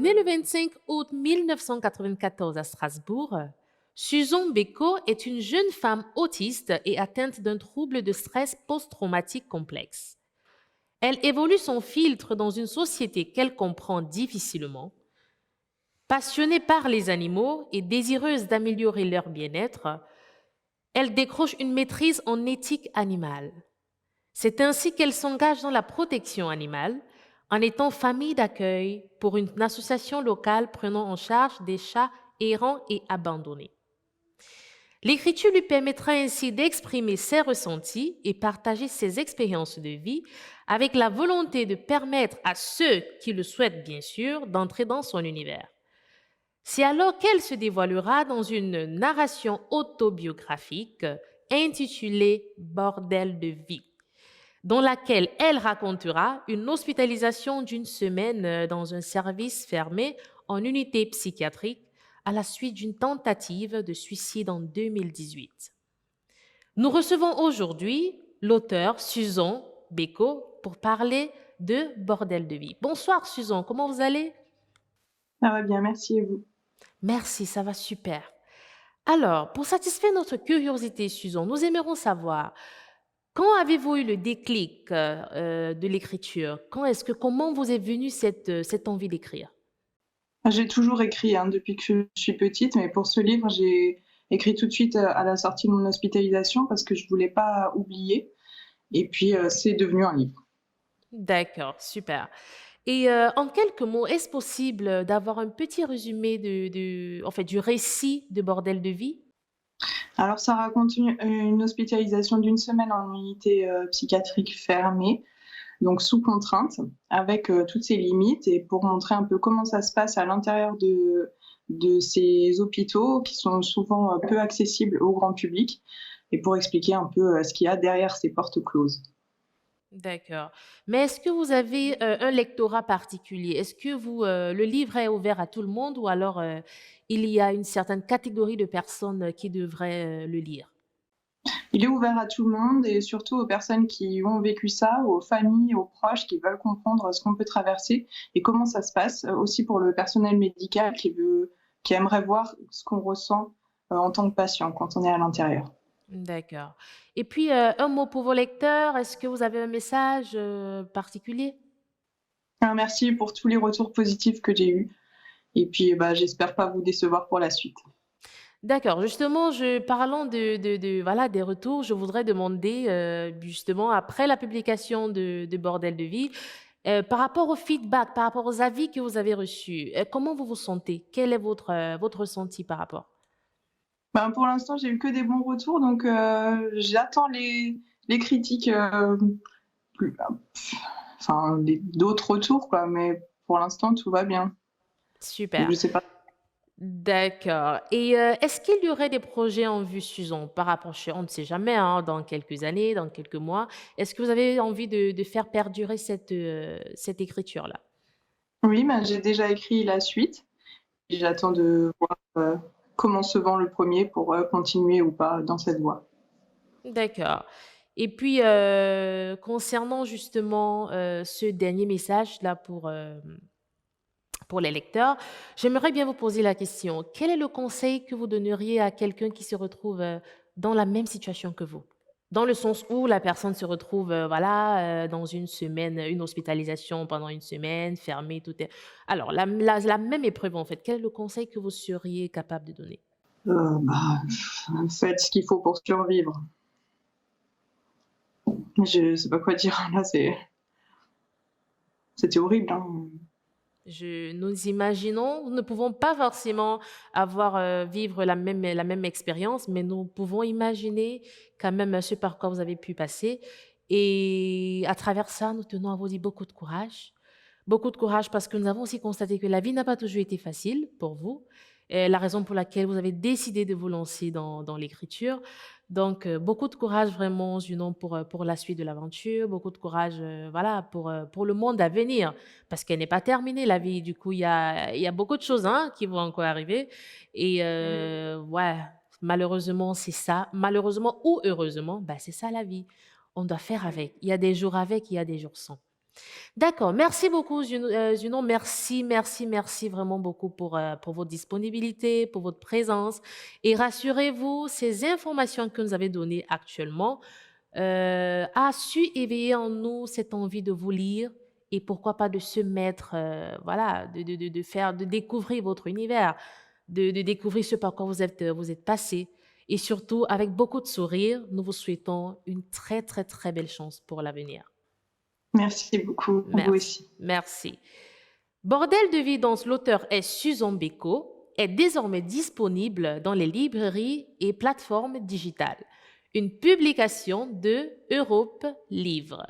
Née le 25 août 1994 à Strasbourg, Susan Beko est une jeune femme autiste et atteinte d'un trouble de stress post-traumatique complexe. Elle évolue son filtre dans une société qu'elle comprend difficilement. Passionnée par les animaux et désireuse d'améliorer leur bien-être, elle décroche une maîtrise en éthique animale. C'est ainsi qu'elle s'engage dans la protection animale en étant famille d'accueil pour une association locale prenant en charge des chats errants et abandonnés. L'écriture lui permettra ainsi d'exprimer ses ressentis et partager ses expériences de vie avec la volonté de permettre à ceux qui le souhaitent bien sûr d'entrer dans son univers. C'est alors qu'elle se dévoilera dans une narration autobiographique intitulée Bordel de vie, dans laquelle elle racontera une hospitalisation d'une semaine dans un service fermé en unité psychiatrique à la suite d'une tentative de suicide en 2018. Nous recevons aujourd'hui l'auteur Susan Beko pour parler de Bordel de vie. Bonsoir Susan, comment vous allez? Ça va bien, merci et vous? Merci, ça va super. Alors, pour satisfaire notre curiosité, Susan, nous aimerions savoir, quand avez-vous eu le déclic de l'écriture? Comment vous est venue cette envie d'écrire? J'ai toujours écrit, hein, depuis que je suis petite, mais pour ce livre, j'ai écrit tout de suite, à la sortie de mon hospitalisation parce que je voulais pas oublier et puis, c'est devenu un livre. D'accord, super. Et en quelques mots, est-ce possible d'avoir un petit résumé du récit de Bordel de vie? Alors ça raconte une hospitalisation d'une semaine en unité, psychiatrique fermée, donc sous contrainte, avec, toutes ses limites et pour montrer un peu comment ça se passe à l'intérieur de ces hôpitaux qui sont souvent, peu accessibles au grand public et pour expliquer un peu, ce qu'il y a derrière ces portes closes. D'accord. Mais est-ce que vous avez, un lectorat particulier? Est-ce que le livre est ouvert à tout le monde ou alors, il y a une certaine catégorie de personnes, qui devraient, le lire? Il est ouvert à tout le monde et surtout aux personnes qui ont vécu ça, aux familles, aux proches qui veulent comprendre ce qu'on peut traverser et comment ça se passe, aussi pour le personnel médical qui aimerait voir ce qu'on ressent, en tant que patient quand on est à l'intérieur. D'accord. Et puis, un mot pour vos lecteurs, est-ce que vous avez un message, particulier? Un merci pour tous les retours positifs que j'ai eus et puis, bah, j'espère pas vous décevoir pour la suite. D'accord, justement, parlant voilà, des retours, je voudrais demander, justement, après la publication de Bordel de vie, par rapport au feedback, par rapport aux avis que vous avez reçus, comment vous vous sentez? Quel est votre ressenti par rapport? Ben, pour l'instant, j'ai eu que des bons retours donc j'attends les critiques, plus enfin les d'autres retours quoi, mais pour l'instant tout va bien. Donc Super, je sais pas. d'accord. Et est-ce qu'il y aurait des projets en vue, Susan, par rapport on ne sait jamais, hein, dans quelques années, dans quelques mois, est-ce que vous avez envie de faire perdurer cette écriture-là? Oui, ben, j'ai déjà écrit la suite et j'attends de voir, comment se vend le premier pour, continuer ou pas dans cette voie. D'accord. Et puis, concernant justement, ce dernier message-là pour les lecteurs, j'aimerais bien vous poser la question: quel est le conseil que vous donneriez à quelqu'un qui se retrouve, dans la même situation que vous? Dans le sens où la personne se retrouve, voilà, dans une semaine, une hospitalisation pendant une semaine, fermée, tout est alors la même épreuve, en fait, quel est le conseil que vous seriez capable de donner? Bah, faites ce qu'il faut pour survivre. Je sais pas quoi dire là, c'était horrible, hein. Nous imaginons, nous ne pouvons pas forcément vivre la même expérience, mais nous pouvons imaginer quand même ce par quoi vous avez pu passer. Et à travers ça, nous tenons à vous dire beaucoup de courage. Beaucoup de courage parce que nous avons aussi constaté que la vie n'a pas toujours été facile pour vous. Et la raison pour laquelle vous avez décidé de vous lancer dans l'écriture. Donc, beaucoup de courage vraiment, sinon pour la suite de l'aventure. Beaucoup de courage, voilà, pour le monde à venir parce qu'elle n'est pas terminée la vie. Du coup, il y a beaucoup de choses, hein, qui vont encore arriver et ouais, malheureusement, c'est ça. Malheureusement ou heureusement, bah, c'est ça la vie. On doit faire avec. Il y a des jours avec, il y a des jours sans. D'accord. Merci beaucoup, Juno. Merci, merci, merci vraiment beaucoup pour votre disponibilité, pour votre présence. Et rassurez-vous, ces informations que nous avez données actuellement a su éveiller en nous cette envie de vous lire et pourquoi pas de se mettre, voilà, de faire, de découvrir votre univers, de découvrir ce par quoi vous êtes passé. Et surtout, avec beaucoup de sourire, nous vous souhaitons une très, très, très belle chance pour l'avenir. Merci beaucoup, vous Merci. aussi. Merci. Bordel de vie dont l'auteur est Susan Beko est désormais disponible dans les librairies et plateformes digitales. Une publication de Europe Livre.